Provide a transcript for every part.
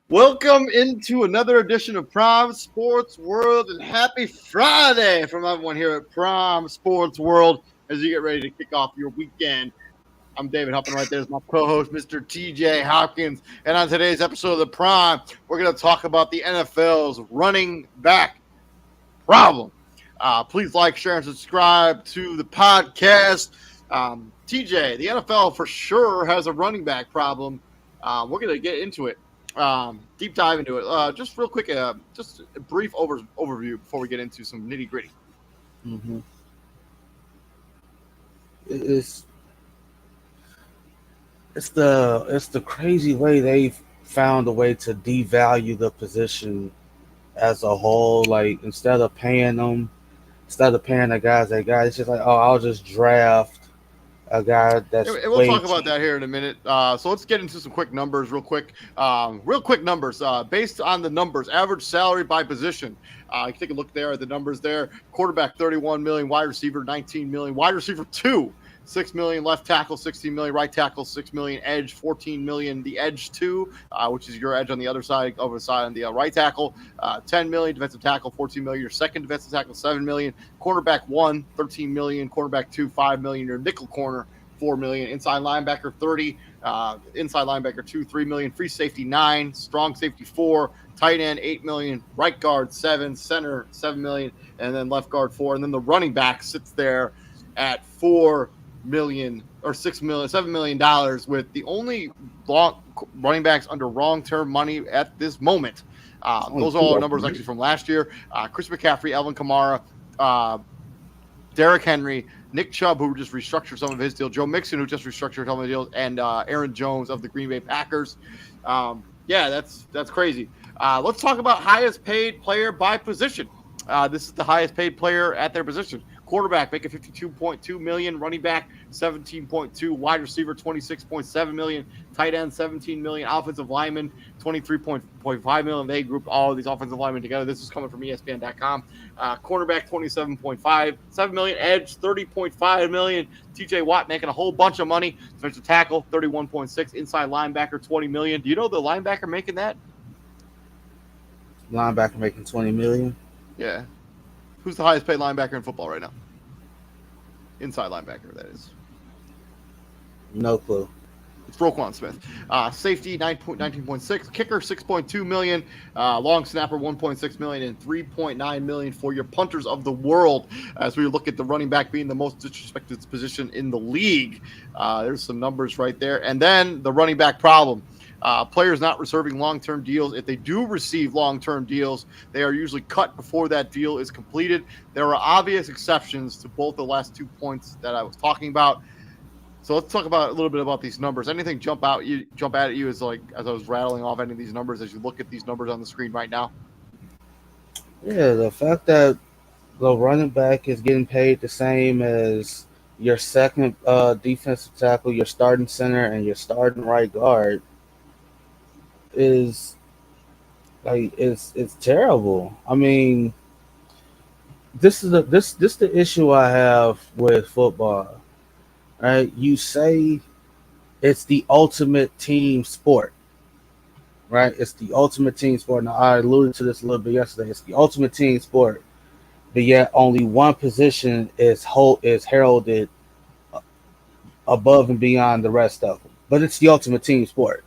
Welcome into another edition of Prime Sports World, and happy Friday from everyone here at Prime Sports World as you get ready to kick off your weekend. I'm David Huppin. Right there is my co-host, Mr. TJ Hopkins. And on today's episode of the Prime, we're going to talk about the NFL's running back problem. Please like, share, and subscribe to the podcast. TJ, the NFL for sure has a running back problem. We're going to get into it. Deep dive into it. Just real quick, just a brief overview before we get into some nitty gritty. Mm-hmm. It's the crazy way they've found a way to devalue the position as a whole. Like instead of paying the guys, it's just like, oh, I'll just draft a guy that's. And we'll talk about that here in a minute. So let's get into some quick numbers real quick. Numbers. Based on the numbers, average salary by position. You take a look there at the numbers there. Quarterback, $31 million. Wide receiver, $19 million. Wide receiver, $2 million. Left tackle, $16 million. Right tackle, $6 million. Edge, $14 million. The edge 2, which is your edge on the other side, over the side on the right tackle, $10 million. Defensive tackle, $14 million. Your second defensive tackle, $7 million. Cornerback 1, $13 million. Cornerback 2, $5 million. Your nickel corner, $4 million. Inside linebacker, $30 million. Inside linebacker 2, $3 million. Free safety, $9 million. Strong safety, $4 million. Tight end, $8 million. Right guard, $7 million. Center, $7 million. And then left guard, $4 million. And then the running back sits there at $4 million or $7 million, with the only running backs under long-term money at this moment. Those are all numbers actually from last year. Chris McCaffrey, Alvin Kamara, Derrick Henry, Nick Chubb, who just restructured some of his deal, Joe Mixon, who just restructured some of the deals, and Aaron Jones of the Green Bay Packers. That's crazy. Let's talk about highest paid player by position. This is the highest paid player at their position. Quarterback making $52.2 million, running back $17.2, wide receiver $26.7 million, tight end $17 million, offensive lineman $23.5 million. They grouped all of these offensive linemen together. This is coming from ESPN.com. Cornerback $27.7 million, edge $30.5 million. TJ Watt making a whole bunch of money. Defensive tackle $31.6, inside linebacker $20 million. Do you know the linebacker making that? Linebacker making $20 million. Yeah. Who's the highest paid linebacker in football right now? Inside linebacker, that is. No clue. It's Roquan Smith. Safety, 19.6. Kicker, $6.2 million. Long snapper, $1.6 million. And $3.9 million for your punters of the world. As we look at the running back being the most disrespected position in the league. There's some numbers right there. And then the running back problem. Players not reserving long-term deals. If they do receive long-term deals, they are usually cut before that deal is completed. There are obvious exceptions to both the last 2 points that I was talking about. So let's talk about a little bit about these numbers. Anything jump out at you as I was rattling off any of these numbers as you look at these numbers on the screen right now? Yeah, the fact that the running back is getting paid the same as your second defensive tackle, your starting center, and your starting right guard is like it's terrible. I mean, this is the issue I have with football. Right? You say it's the ultimate team sport, right? It's the ultimate team sport. Now, I alluded to this a little bit yesterday. It's the ultimate team sport. but yet only one position is heralded above and beyond the rest of them. But it's the ultimate team sport,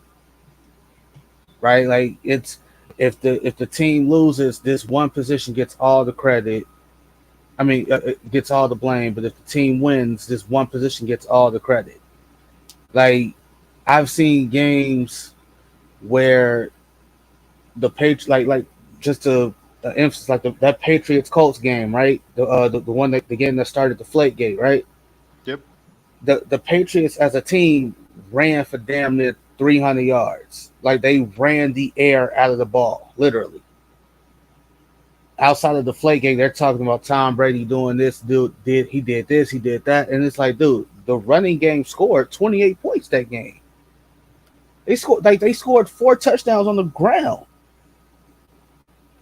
right? Like it's if the team loses, this one position gets all the credit. I mean, it gets all the blame. But if the team wins, this one position gets all the credit. Like I've seen games where the page like just to emphasis like that Patriots Colts game, right? The one that the game that started the Flake Gate, right? Yep. The Patriots as a team ran for damn near 300 yards. Like they ran the air out of the ball, literally. Outside of the Flake Gate, they're talking about Tom Brady doing this. Dude did this, he did that, and it's like, dude, the running game scored 28 points that game. They scored 4 touchdowns on the ground.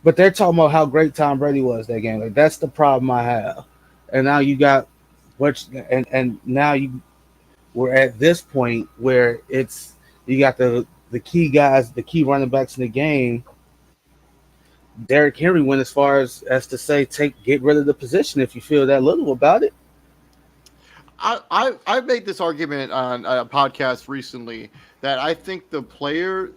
But they're talking about how great Tom Brady was that game. Like that's the problem I have. And now you got and now we're at this point where it's you got the key guys, the key running backs in the game. Derrick Henry went as far as to say get rid of the position if you feel that little about it. I've made this argument on a podcast recently that I think the players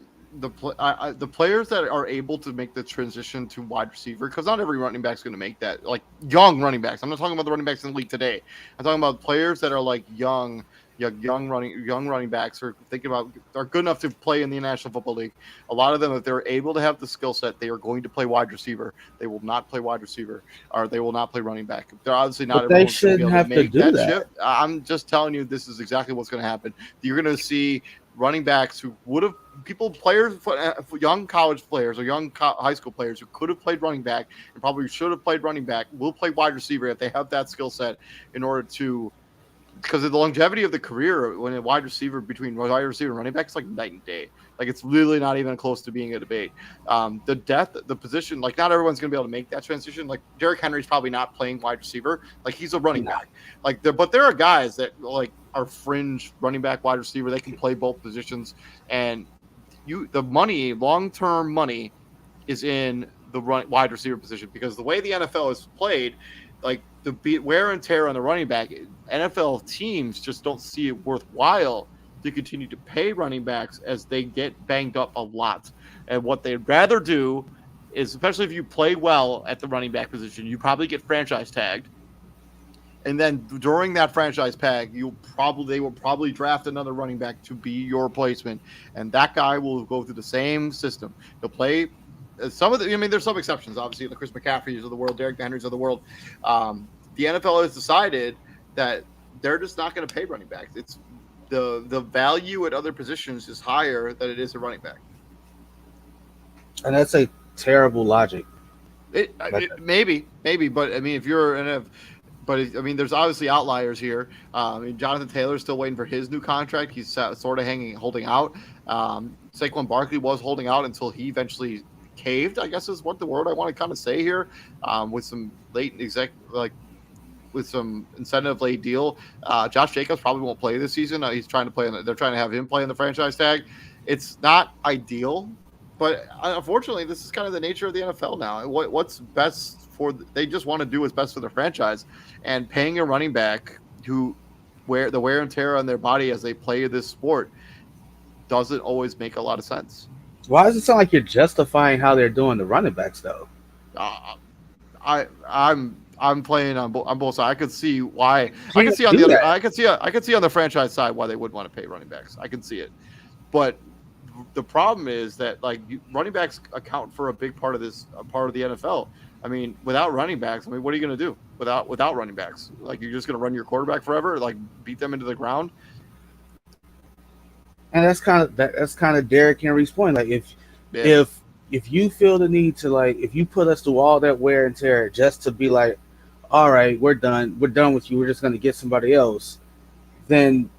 that are able to make the transition to wide receiver, because not every running back is going to make that. Like young running backs, I'm not talking about the running backs in the league today. I'm talking about players that are like young running backs are thinking about are good enough to play in the National Football League. A lot of them, if they're able to have the skill set, they are going to play wide receiver. They will not play wide receiver, or they will not play running back. They're obviously not. But they Everyone's going to be shouldn't able have to to make do that that. shift. I'm just telling you, this is exactly what's going to happen. You're going to see running backs who would have young college players or young high school players who could have played running back and probably should have played running back will play wide receiver if they have that skill set in order to. Because of the longevity of the career, when a wide receiver between wide receiver and running back is like night and day. Like it's really not even close to being a debate. The position, like not everyone's going to be able to make that transition. Like Derrick Henry's probably not playing wide receiver. Like he's a running back. But there are guys that like are fringe running back, wide receiver. They can play both positions, and the money, long-term money, is in the wide receiver position because the way the NFL is played, like the wear and tear on the running back, NFL teams just don't see it worthwhile to continue to pay running backs as they get banged up a lot. And what they'd rather do is, especially if you play well at the running back position, you probably get franchise tagged. And then during that franchise tag, they will probably draft another running back to be your replacement, and that guy will go through the same system. He'll play there's some exceptions, obviously, the Chris McCaffreys of the world, Derrick Henrys of the world. The NFL has decided that they're just not going to pay running backs. It's the value at other positions is higher than it is a running back. And that's a terrible logic. Maybe, but I mean, if you're there's obviously outliers here. Jonathan Taylor's still waiting for his new contract. He's sort of holding out. Saquon Barkley was holding out until he eventually caved, I guess is what the word I want to kind of say here, with some with some incentive late deal. Josh Jacobs probably won't play this season. He's trying to play. They're trying to have him play in the franchise tag. It's not ideal, but unfortunately, this is kind of the nature of the NFL now. What's best they just want to do what's best for their franchise, and paying a running back who wear and tear on their body as they play this sport doesn't always make a lot of sense. Why does it sound like you're justifying how they're doing the running backs though? I'm playing on both sides. I could see why. I can see on the other. I could see on the franchise side why they would want to pay running backs. I can see it, but the problem is that running backs account for a big part of the NFL. I mean, without running backs, what are you going to do without running backs? Like you're just going to run your quarterback forever, like beat them into the ground. And that's kind of Derrick Henry's point. Like if you feel the need to if you put us through all that wear and tear just to be like, all right, we're done with you. We're just going to get somebody else. Then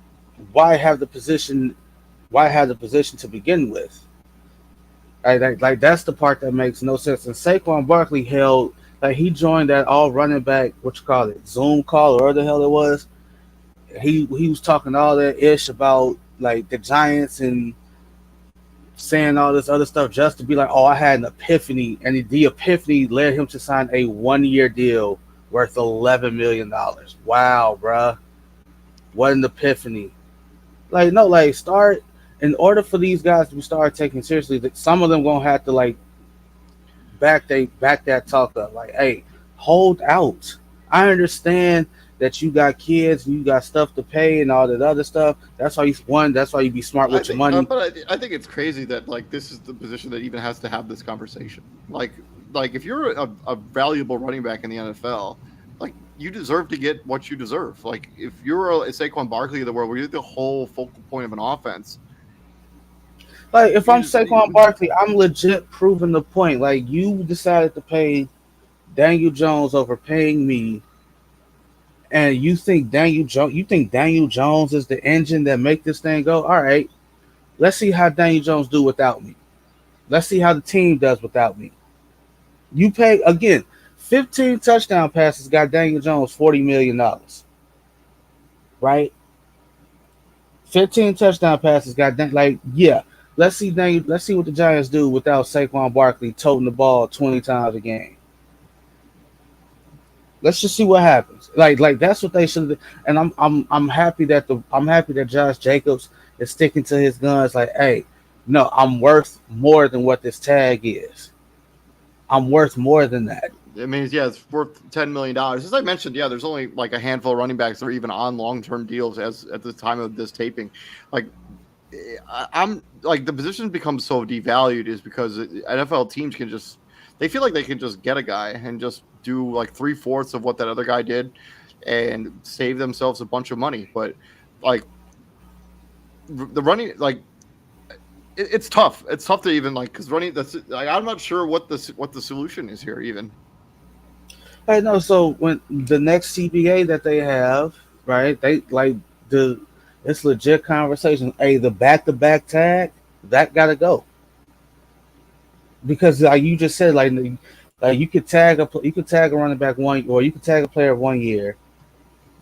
why have the position? Why have the position to begin with? Like that's the part that makes no sense. And Saquon Barkley he joined that all running back, Zoom call or whatever the hell it was. He was talking all that ish about the Giants and saying all this other stuff just to be like, oh, I had an epiphany, and the epiphany led him to sign a 1-year deal worth $11 million. Wow, bruh. What an epiphany. Like, no, like, start, in order for these guys to start taking seriously, that some of them gonna have to, like, back that talk up. Like, hey, hold out. I understand that you got kids and you got stuff to pay and all that other stuff. That's why that's why you be smart with your money. But I think it's crazy that like this is the position that even has to have this conversation. Like if you're a valuable running back in the NFL, like you deserve to get what you deserve. Like if you're a Saquon Barkley of the world, where you're the whole focal point of an offense. Like if I'm Saquon Barkley, I'm legit proving the point. Like you decided to pay Daniel Jones over paying me. And you think Daniel Jones is the engine that make this thing go? All right, let's see how Daniel Jones do without me. Let's see how the team does without me. You pay again, 15 touchdown passes got Daniel Jones $40 million, right? 15 touchdown passes got yeah. Let's see what the Giants do without Saquon Barkley toting the ball 20 times a game. Let's just see what happens. Like that's what they should. And I'm happy that Josh Jacobs is sticking to his guns. Like, hey, no, I'm worth more than what this tag is. I'm worth more than that. I mean, yeah, it's worth $10 million. As I mentioned, yeah, there's only like a handful of running backs that are even on long-term deals as at the time of this taping. Like, I'm like the position becomes so devalued is because NFL teams they feel like they can just get a guy and just do like 3/4 of what that other guy did and save themselves a bunch of money. But like the running, like it's tough. It's tough to even like because running. That's like, I'm not sure what the solution is here even. I know. So when the next CBA that they have, right? They like it's legit conversation. Hey, the back-to-back tag that gotta go. Because like you just said, like you could tag a running back or you could tag a player 1 year.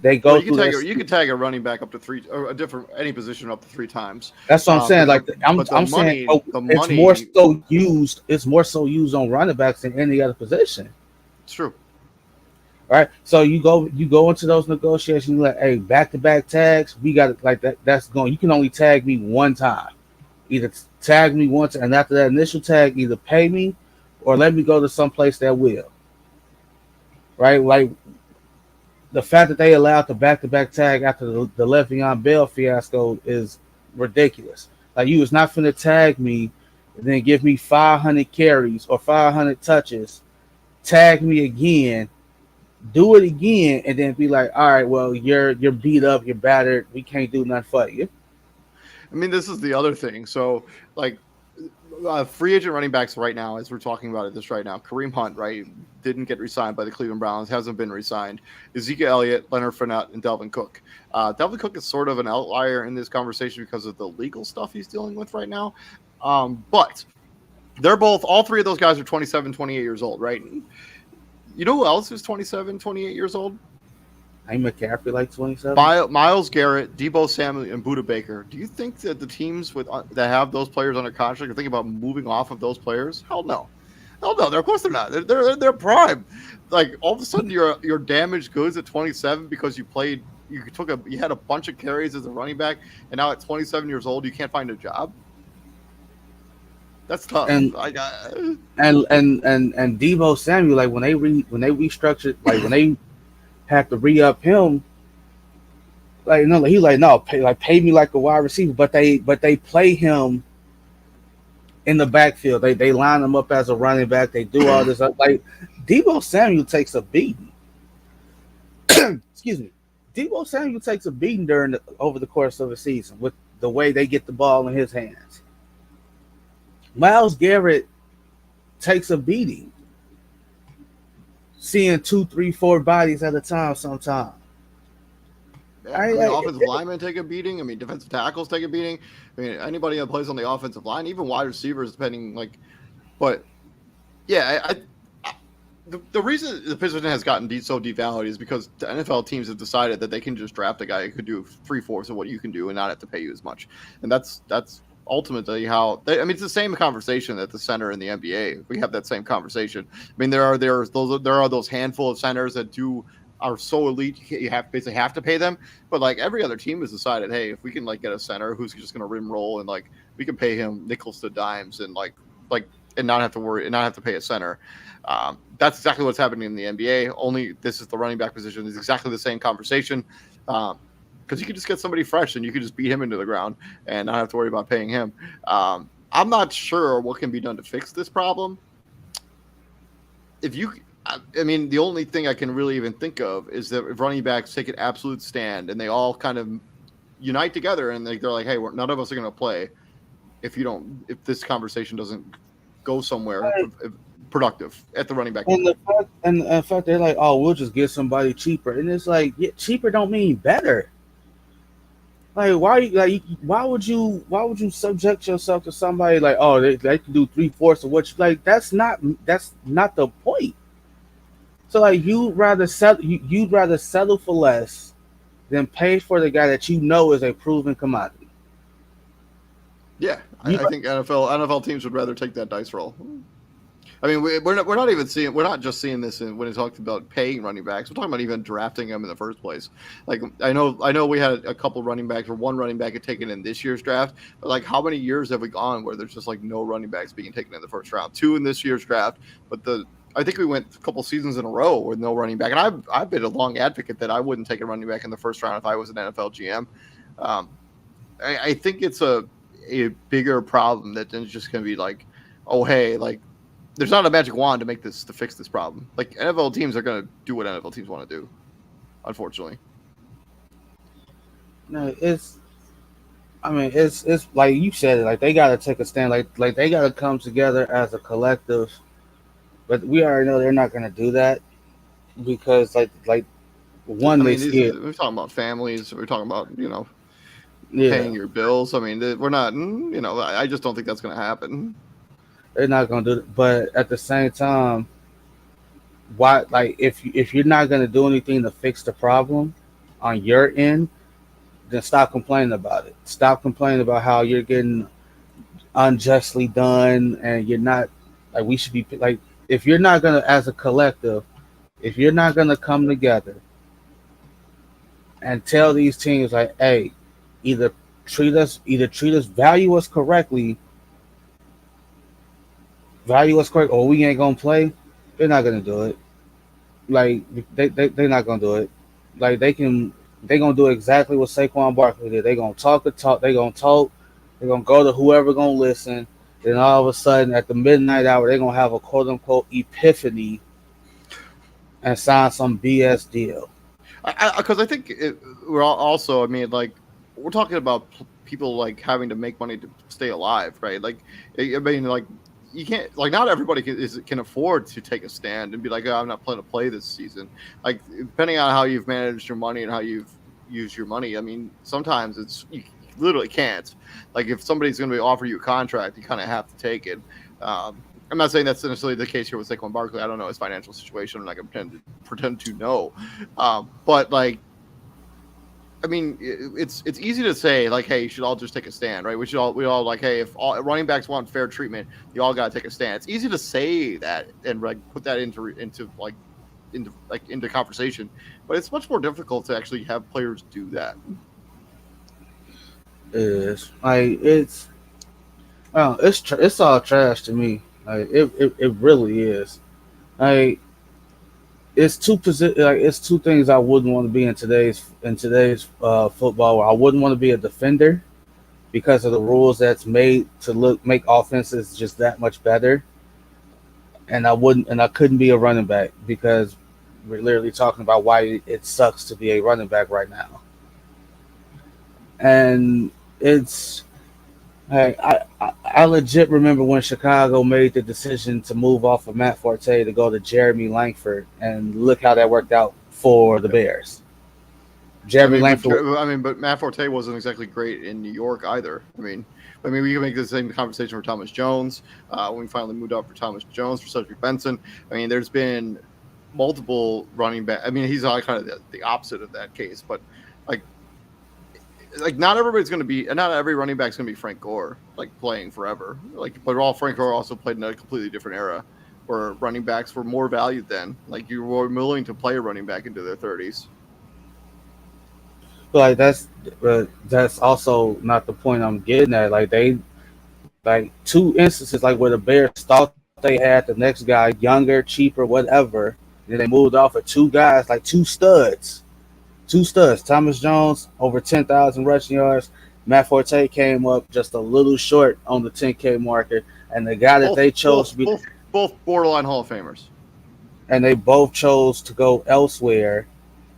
They go. Well, you can tag a running back up to 3 or any position up to 3 times. That's what I'm saying. Like I'm saying, it's more so used. It's more so used on running backs than any other position. It's true. All right. So you go into those negotiations. Like, hey, back-to-back tags. We got it like that. That's going. You can only tag me one time. Either tag me once, and after that initial tag, either pay me or let me go to some place that will. Right? Like the fact that they allowed the back-to-back tag after the Le'Veon Bell fiasco is ridiculous. Like you was not finna tag me and then give me 500 carries or 500 touches, tag me again, do it again, and then be like, all right, well, you're beat up, you're battered, we can't do nothing for you. I mean, this is the other thing. So, like, free agent running backs right now, as we're talking about it, this right now, Kareem Hunt, right, didn't get re-signed by the Cleveland Browns, hasn't been re-signed. Ezekiel Elliott, Leonard Fournette, and Dalvin Cook. Dalvin Cook is sort of an outlier in this conversation because of the legal stuff he's dealing with right now. But they're all 3 of those guys are 27, 28 years old, right? You know who else is 27, 28 years old? I'm McCaffrey, like 27. Myles Garrett, Deebo Samuel, and Budda Baker. Do you think that the teams that have those players under contract are thinking about moving off of those players? Hell no. Of course they're not. They're prime. Like all of a sudden you're damaged goods at 27 because you had a bunch of carries as a running back, and now at 27 years old you can't find a job. That's tough. And Deebo Samuel, like when they restructured, like when they had to re-up him, like no, he like no, pay me like a wide receiver, but they play him in the backfield. They line him up as a running back. They do all this like Deebo Samuel takes a beating. Excuse me. Deebo Samuel takes a beating over the course of the season with the way they get the ball in his hands. Myles Garrett takes a beating, seeing 2, 3, 4 bodies at a time sometimes. Yeah, offensive linemen take a beating. I mean, defensive tackles take a beating. I mean, anybody that plays on the offensive line, even wide receivers, depending. Like, but yeah, the reason the position has gotten so devalued is because the NFL teams have decided that they can just draft a guy who could do 3/4 of what you can do and not have to pay you as much. And that's ultimately how I mean, it's the same conversation at the center in the NBA. We have that same conversation. I mean, there are those handful of centers that are so elite you basically have to pay them. But like every other team has decided, hey, if we can like get a center who's just going to rim roll and like we can pay him nickels to dimes and like and not have to worry and not have to pay a center. That's exactly what's happening in the NBA. Only this is the running back position. It's exactly the same conversation. Because you could just get somebody fresh and you could just beat him into the ground and not have to worry about paying him. I'm not sure what can be done to fix this problem. I mean, the only thing I can really even think of is that if running backs take an absolute stand and they all kind of unite together and they're like, hey, none of us are going to play if this conversation doesn't go somewhere productive at the running back. And the fact they're like, oh, we'll just get somebody cheaper, and it's like, yeah, cheaper don't mean better. Like why would you subject yourself to somebody like, oh, they can do 3/4 of what you like? That's not the point. So like you'd rather settle for less than pay for the guy that you know is a proven commodity. Yeah, I think NFL teams would rather take that dice roll. I mean, we're not just seeing this when it talks about paying running backs. We're talking about even drafting them in the first place. Like I know we had a couple running backs or one running back had taken in this year's draft, but like how many years have we gone where there's just like no running backs being taken in the first round? 2 in this year's draft, but I think we went a couple seasons in a row with no running back, and I've been a long advocate that I wouldn't take a running back in the first round if I was an NFL GM. I think it's a bigger problem that then it's just going to be like, oh hey, like. There's not a magic wand to fix this problem. Like NFL teams are going to do what NFL teams want to do, unfortunately. No, it's like you said it. Like they got to take a stand. Like they got to come together as a collective. But we already know they're not going to do that because like one, I mean, we're talking about families. We're talking about paying your bills. I mean, we're not. I just don't think that's going to happen. They're not gonna do it, but at the same time, why? Like, if you're not gonna do anything to fix the problem on your end, then stop complaining about it. Stop complaining about how you're getting unjustly done, and you're not like we should be like. If you're not gonna, as a collective, if you're not gonna come together and tell these teams like, hey, either treat us, value us correctly. Value us correct, or we ain't gonna play. They're not gonna do it. Like they're not gonna do it. Like they gonna do exactly what Saquon Barkley did. They gonna talk the talk. They gonna talk. They're gonna go to whoever gonna listen. Then all of a sudden, at the midnight hour, they're gonna have a quote unquote epiphany and sign some BS deal. Because I think we're also. I mean, like we're talking about people like having to make money to stay alive, right? Like I mean, like. You can't not everybody can afford to take a stand and be like, oh, I'm not planning to play this season. Like depending on how you've managed your money and how you've used your money. I mean, sometimes you literally can't. Like if somebody's going to offer you a contract, you kind of have to take it. I'm not saying that's necessarily the case here with Saquon Barkley. I don't know his financial situation. I'm not going to pretend to know. But like. I mean, it's easy to say like, hey, you should all just take a stand, right? We all like, hey, if all running backs want fair treatment, you all got to take a stand. It's easy to say that and like put that into conversation, but it's much more difficult to actually have players do that. It is like it's all trash to me. Like it really is. Like. It's two things I wouldn't want to be in today's football. Where I wouldn't want to be a defender because of the rules that's made to make offenses just that much better, and I couldn't be a running back because we're literally talking about why it sucks to be a running back right now, and it's. I legit remember when Chicago made the decision to move off of Matt Forte to go to Jeremy Langford, and look how that worked out for the Bears. But Matt Forte wasn't exactly great in New York either. I mean, we can make the same conversation for Thomas Jones when we finally moved up for Thomas Jones for Cedric Benson. I mean, there's been multiple running back. I mean, he's kind of the opposite of that case, but like. like not every running back's going to be Frank Gore, like playing forever. Like, but Frank Gore also played in a completely different era where running backs were more valued then. Like you were willing to play a running back into their 30s. Like that's also not the point I'm getting at. Like they like two instances like where the Bears thought they had the next guy younger, cheaper, whatever. Then they moved off of two guys, like two studs. Two studs. Thomas Jones over 10,000 rushing yards. Matt Forte came up just a little short on the 10K marker, and the guy that they chose to be both borderline Hall of Famers, and they both chose to go elsewhere.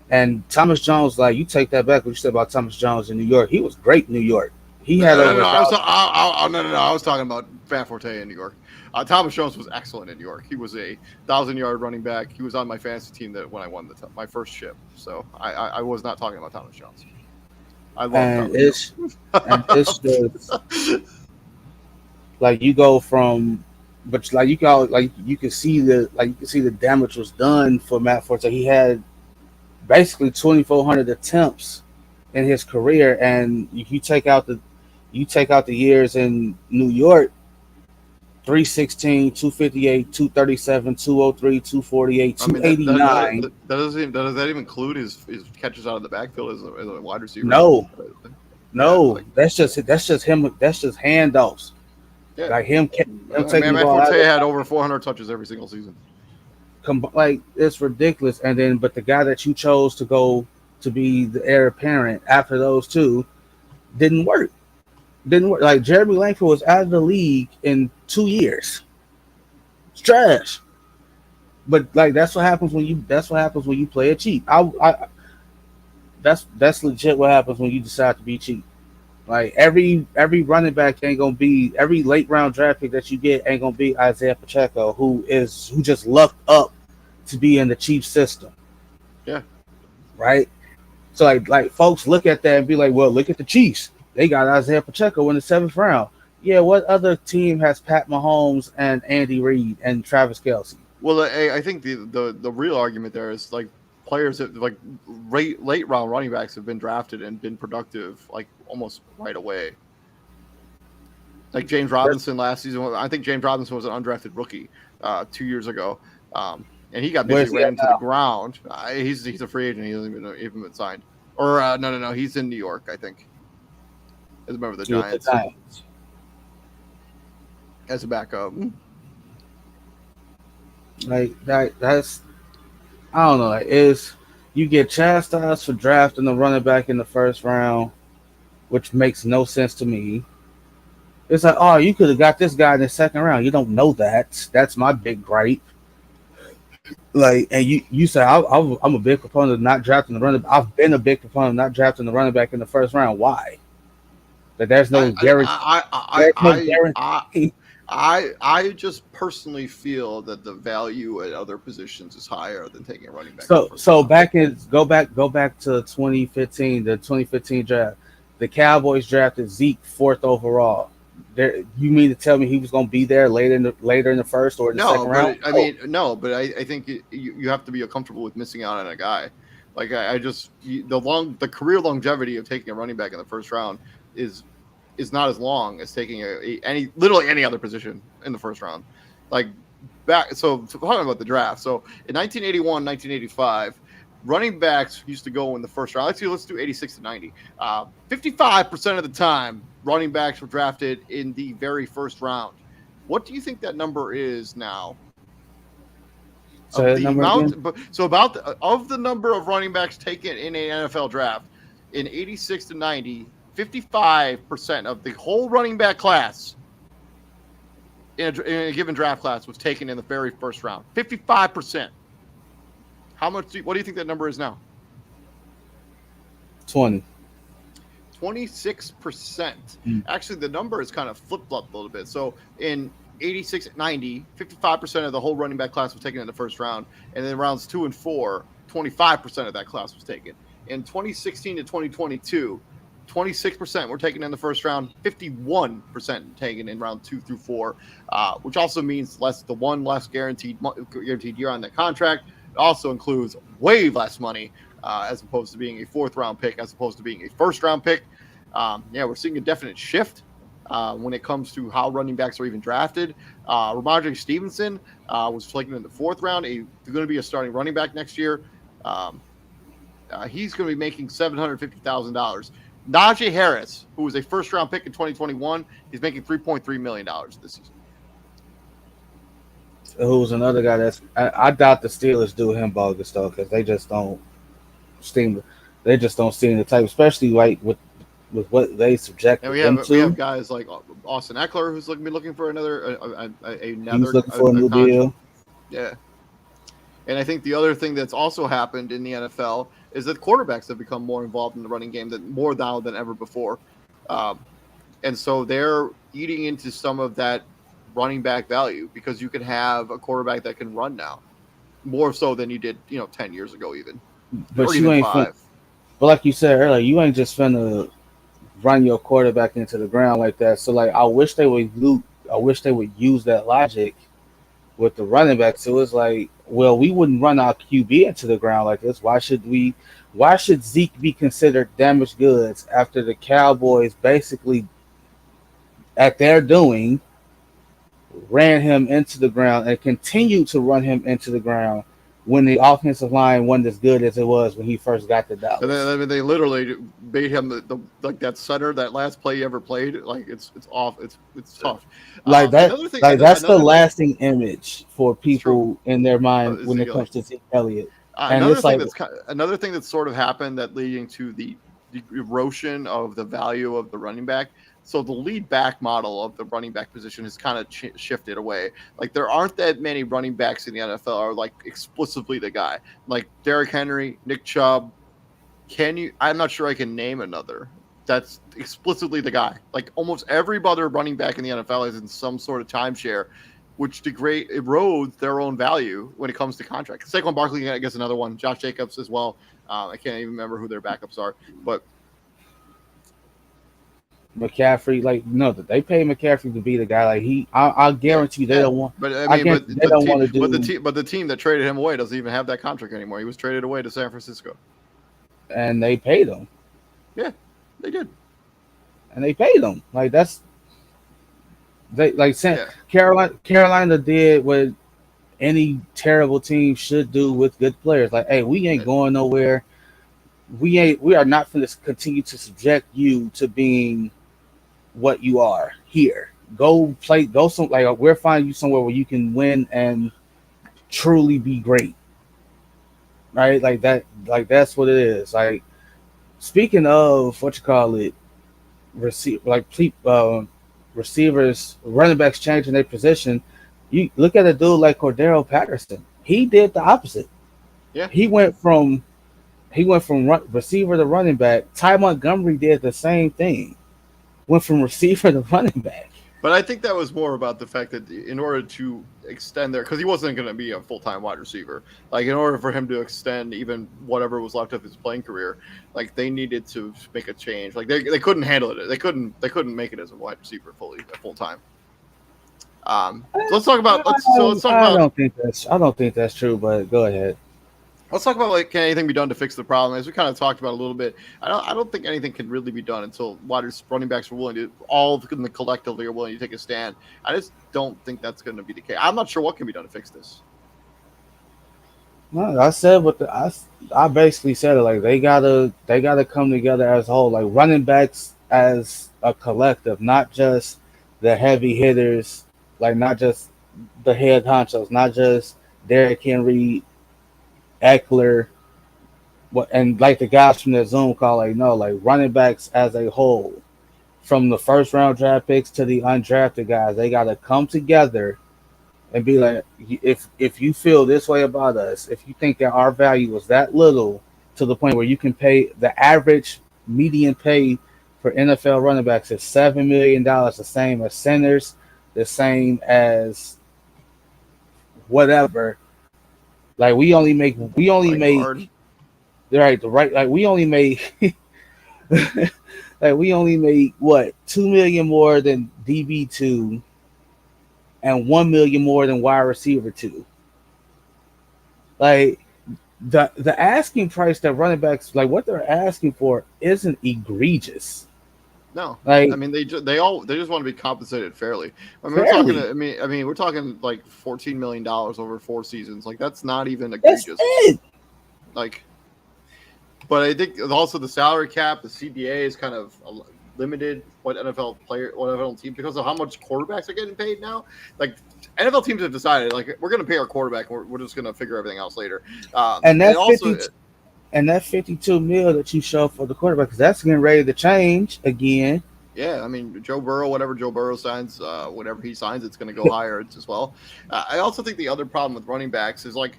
And Thomas Jones, like you take that back, what you said about Thomas Jones in New York, he was great in New York. He had over. I was talking about Matt Forte in New York. Thomas Jones was excellent in New York. He was a 1,000-yard running back. He was on my fantasy team when I won my first chip. So I was not talking about Thomas Jones. I love Thomas Jones. It's just like you go from, but like you can see the damage was done for Matt Forte. He had basically 2,400 attempts in his career, and you take out the years in New York, 316, 258, 237, 203, 248, 289. Does that even include his catches out of the backfield as a wide receiver? No, that's just him. That's just handoffs. Yeah. Like him taking Matt Forte had over 400 touches every single season. Like it's ridiculous. And then, but the guy that you chose to go to be the heir apparent after those two didn't work. Like Jeremy Langford was out of the league in 2 years. It's trash. But like that's what happens when you play it cheap. That's legit what happens when you decide to be cheap. Like every running back ain't gonna be, every late round draft pick that you get ain't gonna be Isaiah Pacheco, who just lucked up to be in the cheap system. Yeah. Right? So like folks look at that and be like, well, look at the Chiefs. They got Isaiah Pacheco in the 7th round. Yeah, what other team has Pat Mahomes and Andy Reid and Travis Kelce? Well, I think the real argument there is like players that like late round running backs have been drafted and been productive like almost right away. Like James Robinson last season. I think James Robinson was an undrafted rookie 2 years ago, and he got basically ran into the ground. He's a free agent. He hasn't even been signed. Or no, he's in New York, I think. As a member of the Giants. As a backup. Like that's I don't know. Like you get chastised for drafting the running back in the 1st round, which makes no sense to me. It's like, oh, you could have got this guy in the 2nd round. You don't know that. That's my big gripe. Like, and you say I'm a big proponent of not drafting the running back. I've been a big proponent of not drafting the running back in the 1st round. Why? That there's no guarantee. I just personally feel that the value at other positions is higher than taking a running back. So go back to 2015, the 2015 draft. The Cowboys drafted Zeke 4th overall. You mean to tell me he was going to be there later in the 1st or the 2nd round? I think you have to be comfortable with missing out on a guy. Like the career longevity of taking a running back in the 1st round is not as long as taking literally any other position in the 1st round. Like talking about the draft. So in 1981, 1985, running backs used to go in the 1st round. Let's do 86 to 90. 55% of the time, running backs were drafted in the very 1st round. What do you think that number is now? Of the number of running backs taken in an NFL draft in 86 to 90, 55% of the whole running back class in a given draft class was taken in the very 1st round. 55%. What do you think that number is now? 26%. Actually, the number is kind of flip-flopped a little bit. So in 86 90, 55% of the whole running back class was taken in the 1st round. And then rounds 2 and 4, 25% of that class was taken. In 2016 to 2022, 26% were taken in the 1st round, 51% taken in round 2 through 4, which also means the one less guaranteed year on the contract. It also includes way less money as opposed to being a 4th round pick, as opposed to being a 1st round pick. Yeah, we're seeing a definite shift when it comes to how running backs are even drafted. Ramondre Stevenson was taken in the fourth round. He's going to be a starting running back next year. Um, he's going to be making $750,000. Najee Harris, who was a first round pick in 2021, he's making $3.3 million this season. Who's another guy I doubt the Steelers do him bogus though, because they just don't seem they just don't seem the type, especially like with what they And subjected him we have to. guys like Austin Eckler, who's looking for He's another looking for a new contract. deal. Yeah. And I think the other thing that's also happened in the NFL is that quarterbacks have become more involved in the running game more now than ever before. Um, and so they're eating into some of that running back value because you can have a quarterback that can run now more so than you did, 10 years ago, even, But or you even ain't five. but like you said earlier, you ain't just finna run your quarterback into the ground like that. So like I wish they would use that logic with the running back. So it's like, well, we wouldn't run our QB into the ground like this. Why should Zeke be considered damaged goods after the Cowboys basically at their doing ran him into the ground and continued to run him into the ground when the offensive line wasn't as good as it was when he first got to And then, Dallas. I mean, they literally made him the like that center, that last play he ever played. Like it's off. It's tough. Like that, Another thing, like that's the another thing. lasting image for It's true. people in their mind when it Ezekiel. comes to Zeke Elliott. And it's like, Another thing that's sort of happened that leading to the erosion of the value of the running back. So the lead back model of the running back position has kind of shifted away. Like there aren't that many running backs in the NFL are like explicitly the guy. Like Derrick Henry, Nick Chubb. I'm not sure I can name another that's explicitly the guy. Like almost every other running back in the NFL is in some sort of timeshare, which erodes their own value when it comes to contracts. Saquon Barkley, I guess, another one. Josh Jacobs as well. I can't even remember who their backups are, but McCaffrey, like no, they pay McCaffrey to be the guy. Like I guarantee you they don't want. But I I mean, guarantee they don't want to do. but the team that traded him away doesn't even have that contract anymore. He was traded away to San Francisco. And they paid him. Yeah, they did. And they paid him. Like that's they like Yeah. Carolina did what any terrible team should do with good players. Like, hey, we ain't going nowhere. We are not going to continue to subject you to being what you are here. Go play. Go some like we're finding you somewhere where you can win and truly be great. Right, like that. Like that's what it is. Like speaking of what you call it, receivers, running backs changing their position. You look at a dude like Cordero Patterson. He did the opposite. Yeah. He went from receiver to running back. Ty Montgomery did the same thing. Went from receiver to running back. But I think that was more about the fact that in order to extend because he wasn't going to be a full-time wide receiver. Like in order for him to extend even whatever was left of his playing career, like they needed to make a change. Like they couldn't handle it. They couldn't make it as a wide receiver full time. Let's talk about. I don't think that's true. But go ahead. Let's talk about like can anything be done to fix the problem? As we kind of talked about a little bit, I don't think anything can really be done until running backs are willing to all of them collectively are willing to take a stand. I just don't think that's going to be the case. I'm not sure what can be done to fix this. No, I said what I basically said it like they gotta come together as a whole, like running backs as a collective, not just the heavy hitters, like not just the head honchos, not just Derrick Henry, Eckler, and like the guys from the Zoom call, like no, like running backs as a whole, from the first round draft picks to the undrafted guys, they gotta come together and be like, if you feel this way about us, if you think that our value is that little to the point where you can pay the average median pay for NFL running backs is $7 million, the same as centers, the same as whatever. Like we only make right we only make like we only make what 2 million more than DB2 and 1 million more than wide receiver 2. Like the asking price that running backs like what they're asking for isn't egregious. No, I Like mean they just want to be compensated fairly. I mean we're talking. fairly. I mean we're talking like $14 million over 4 seasons. Like that's not even That's egregious. it. Like, but I think also the salary cap, the CBA is kind of limited what NFL team because of how much quarterbacks are getting paid now. Like NFL teams have decided like we're going to pay our quarterback. We're just going to figure everything else later. And And that also 52 mil that you show for the quarterback, because that's getting ready to change again. yeah, I mean Joe Burrow, whatever Joe Burrow signs, whatever he signs, it's going to go higher as well. I also think the other problem with running backs is like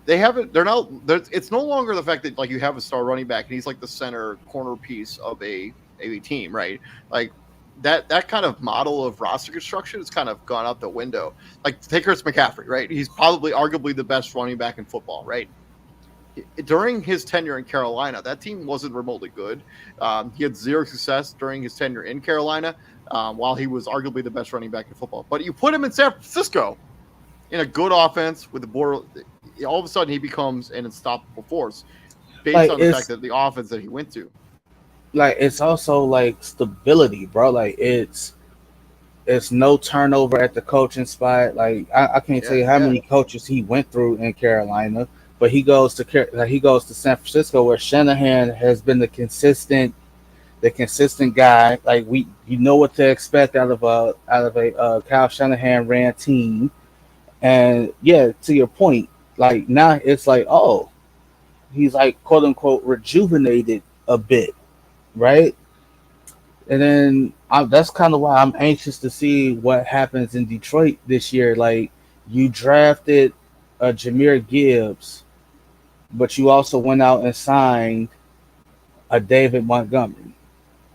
they haven't. They're not. It's no longer the fact that like you have a star running back and he's like the center corner piece of a team, right? Like that kind of model of roster construction has kind of gone out the window. Like take Chris McCaffrey, right? He's probably arguably the best running back in football, right? During his tenure in Carolina, that team wasn't remotely good. He had zero success during his tenure in Carolina, while he was arguably the best running back in football. But you put him in San Francisco in a good offense with the border, all of a sudden he becomes an unstoppable force based Like on the fact that the offense that he went to. it's also like stability, bro. Like it's no turnover at the coaching spot. Like I can't tell Yeah, you how yeah. many coaches he went through in Carolina, but he goes to San Francisco where Shanahan has been the consistent guy. Like you know what to expect out of a Kyle Shanahan ran team. And yeah, to your point, like now it's like, oh, he's like quote unquote rejuvenated a bit, right? And then that's kind of why I'm anxious to see what happens in Detroit this year. Like you drafted Jameer Gibbs, but you also went out and signed a David Montgomery.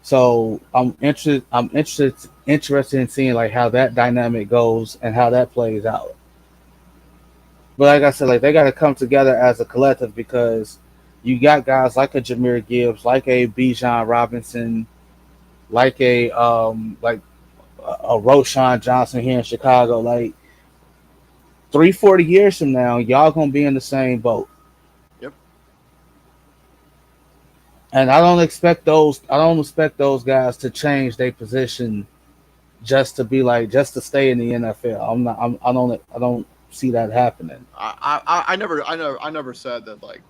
So interested in seeing like how that dynamic goes and how that plays out. But like I said, like they got to come together as a collective because you got guys like a Jameer Gibbs, like a Bijan Robinson, like a Roshan Johnson here in Chicago. Like 40 years from now, y'all gonna be in the same boat. Yep. And I don't expect those guys to change their position just to stay in the NFL. I don't see that happening. I never said that like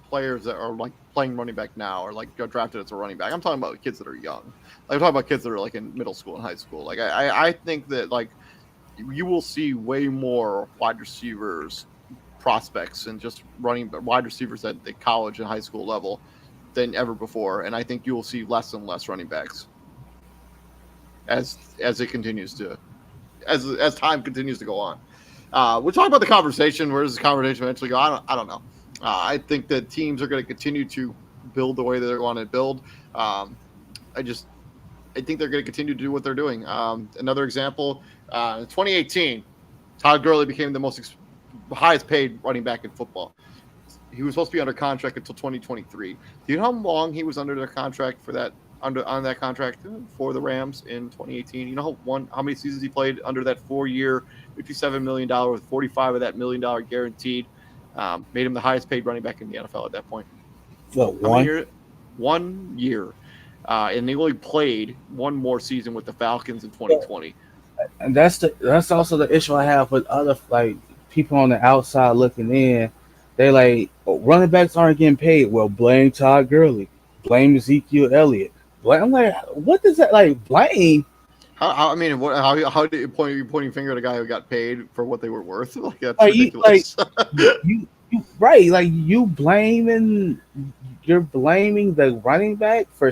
players that are like playing running back now or like got drafted as a running back. I'm talking about kids that are young. Like, I'm talking about kids that are like in middle school and high school. Like I think that like you will see way more wide receivers prospects and just running wide receivers at the college and high school level than ever before. And I think you will see less and less running backs as it continues to as time continues to go on. We'll talk about the conversation. Where does the conversation eventually go? I don't know. I think that teams are going to continue to build the way that they want to build. I just I think they're going to continue to do what they're doing. Another example, 2018, Todd Gurley became the highest paid running back in football. He was supposed to be under contract until 2023. Do you know how long he was under their contract for that on that contract for the Rams in 2018? You know how many seasons he played under that 4-year, $57 million, with 45 of that $1 million guaranteed. Made him the highest paid running back in the NFL at that point. What How many one? years? 1 year. And he only played one more season with the Falcons in 2020. And that's also the issue I have with other like people on the outside looking in. They like, oh, running backs aren't getting paid. Well, blame Todd Gurley, blame Ezekiel Elliott. I'm like, what does that like blame? I mean, how do you pointing finger at a guy who got paid for what they were worth? Like that's Like ridiculous. you right, like you're blaming the running back for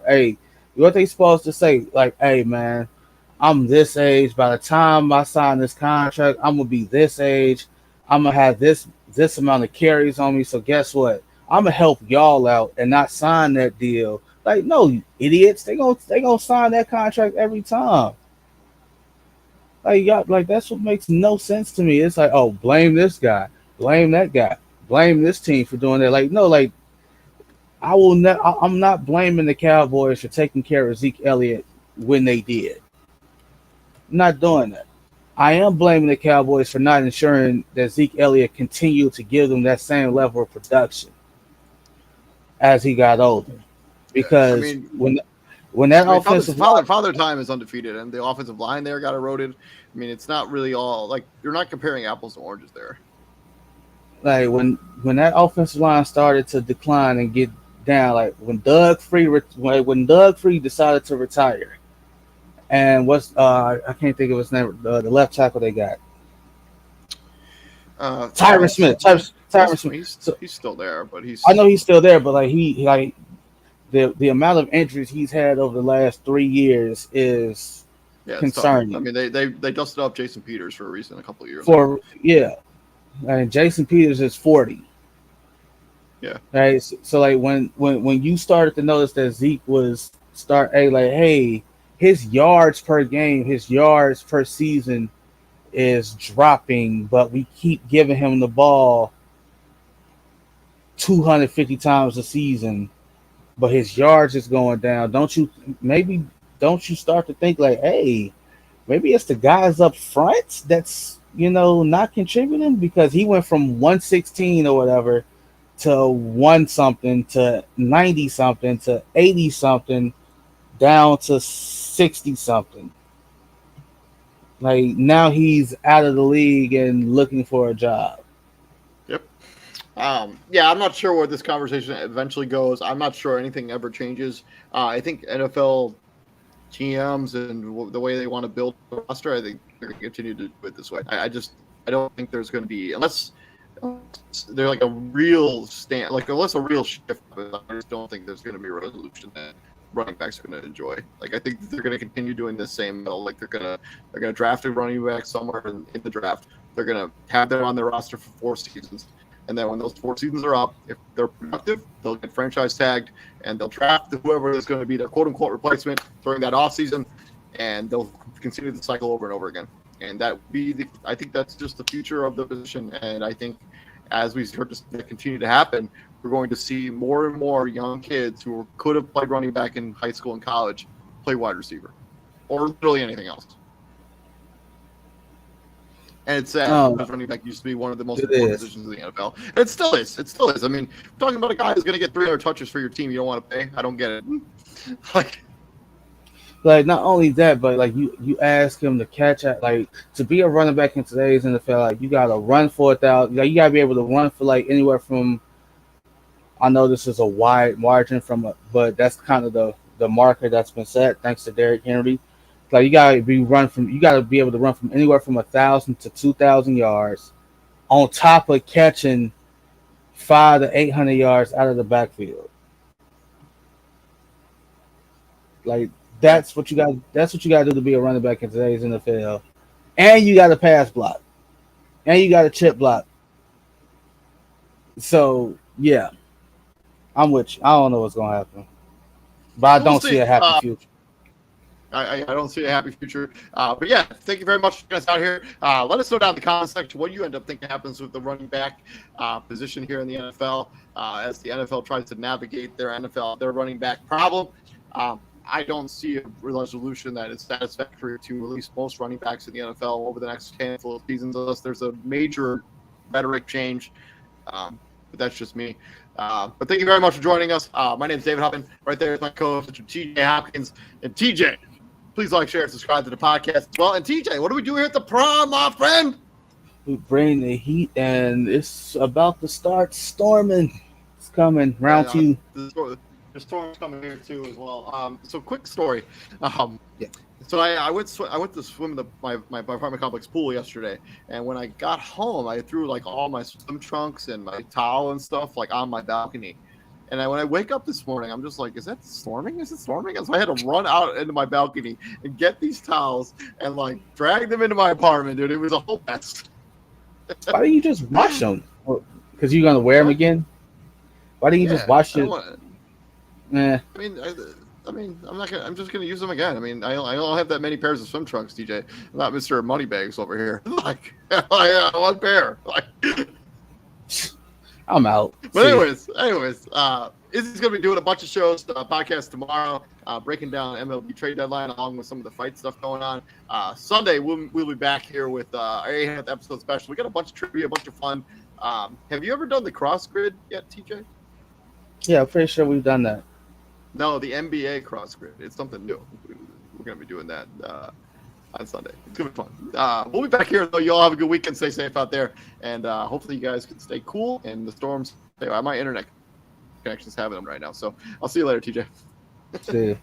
hey, what they supposed to say? Like, hey man, I'm this age. By the time I sign this contract, I'm gonna be this age. I'm gonna have this amount of carries on me. So guess what? I'm gonna help y'all out and not sign that deal. Like, no, you idiots. They gonna sign that contract every time. Like, y'all, like that's what makes no sense to me. It's like, oh, blame this guy, blame that guy, blame this team for doing that. Like, no, like I'm not blaming the Cowboys for taking care of Zeke Elliott when they did. I'm not doing that. I am blaming the Cowboys for not ensuring that Zeke Elliott continued to give them that same level of production as he got older. I Because mean, when that I mean, offensive line, Father Time is undefeated, and the offensive line there got eroded. I mean, it's not really all like you're not comparing apples to oranges there. like when that offensive line started to decline and get down, like when Doug Free decided to retire, and what's I can't think of his name, the left tackle they got, Tyron Smith. Tyron Smith. So He's still there, but I know he's still there, but like he like the amount of injuries he's had over the last 3 years is it's tough. I concerning. mean, they dusted up Jason Peters for a reason a couple of years For yeah, and Jason Peters is 40. Yeah. Right. So like when you started to notice that Zeke was hey, his yards per game, his yards per season is dropping, but we keep giving him the ball 250 times a season, but his yards is going down. Don't you start to think like, hey, maybe it's the guys up front that's not contributing, because he went from 116 or whatever to one something to 90 something to 80 something down to 60 something. Like now he's out of the league and looking for a job. Yep. Yeah, I'm not sure where this conversation eventually goes. I'm not sure anything ever changes. I think NFL GMs and the way they want to build a roster, I think they're going to continue to do it this way. I don't think there's going to be, unless they're like a real unless a real shift, I just don't think there's going to be a resolution that running backs are going to enjoy. Like I think they're going to continue doing the same. Like they're going to draft a running back somewhere in the draft. They're going to have them on their roster for 4 seasons. And then when those 4 seasons are up, if they're productive, they'll get franchise tagged, and they'll draft whoever is going to be their quote-unquote replacement during that offseason, and they'll continue the cycle over and over again. And that would be I think that's just the future of the position. And I think as we start to continue to happen, we're going to see more and more young kids who could have played running back in high school and college play wide receiver or literally anything else. And it's sad because running back used to be one of the most important positions in the NFL. And it still is. It still is. I mean, talking about a guy who's going to get 300 touches for your team you don't want to pay. I don't get it. Like not only that, but like you ask him to catch at, like, to be a running back in today's NFL, like you got to run for 1,000. Like, you got to be able to run for like anywhere from. I know this is a wide margin but that's kind of the marker that's been set thanks to Derrick Henry. Like you gotta be able to run from anywhere from 1,000 to 2,000 yards, on top of catching 500 to 800 yards out of the backfield. Like that's what you got. That's what you got to do to be a running back in today's NFL, and you got to pass block, and you got to chip block. So yeah, I'm with you. I don't know what's gonna happen, but I don't see a happy future. I don't see a happy future. But yeah, thank you very much for us out here. Let us know down in the comment section what you end up thinking happens with the running back position here in the NFL as the NFL tries to navigate their running back problem. I don't see a resolution that is satisfactory to at least most running backs in the NFL over the next handful of seasons, unless there's a major rhetoric change. But that's just me. But thank you very much for joining us. My name is David Huffman. Right there is my co-host, TJ Hopkins. And TJ, please like, share, and subscribe to the podcast as well. And TJ, what do we do here at the prom, my friend? We bring the heat, and it's about to start storming. It's coming, round 2. The storm's coming here too as well. So quick story. Yeah. So I went to swim in my apartment complex pool yesterday, and when I got home, I threw like all my swim trunks and my towel and stuff like on my balcony. And when I wake up this morning, I'm just like, is that storming? Is it storming? And so I had to run out into my balcony and get these towels and like drag them into my apartment, dude. It was a whole mess. Why didn't you just wash them? Because you're gonna wear them again. Why didn't you just wash it? I mean, I'm just gonna use them again. I mean, I don't have that many pairs of swim trunks, DJ. I'm not Mr. Moneybags over here. Like, one pair. Like, I'm out. But anyways, Izzy's gonna be doing a bunch of shows, podcasts tomorrow, breaking down MLB trade deadline along with some of the fight stuff going on. Sunday we'll be back here with our 8th episode special. We got a bunch of trivia, a bunch of fun. Have you ever done the cross grid yet, TJ? Yeah, I'm pretty sure we've done that. No, the NBA cross grid. It's something new. We're gonna be doing that on Sunday. It's gonna be fun. We'll be back here though. You all have a good weekend. Stay safe out there, and hopefully you guys can stay cool. And the storms. My internet connection's having them right now. So I'll see you later, TJ. See ya.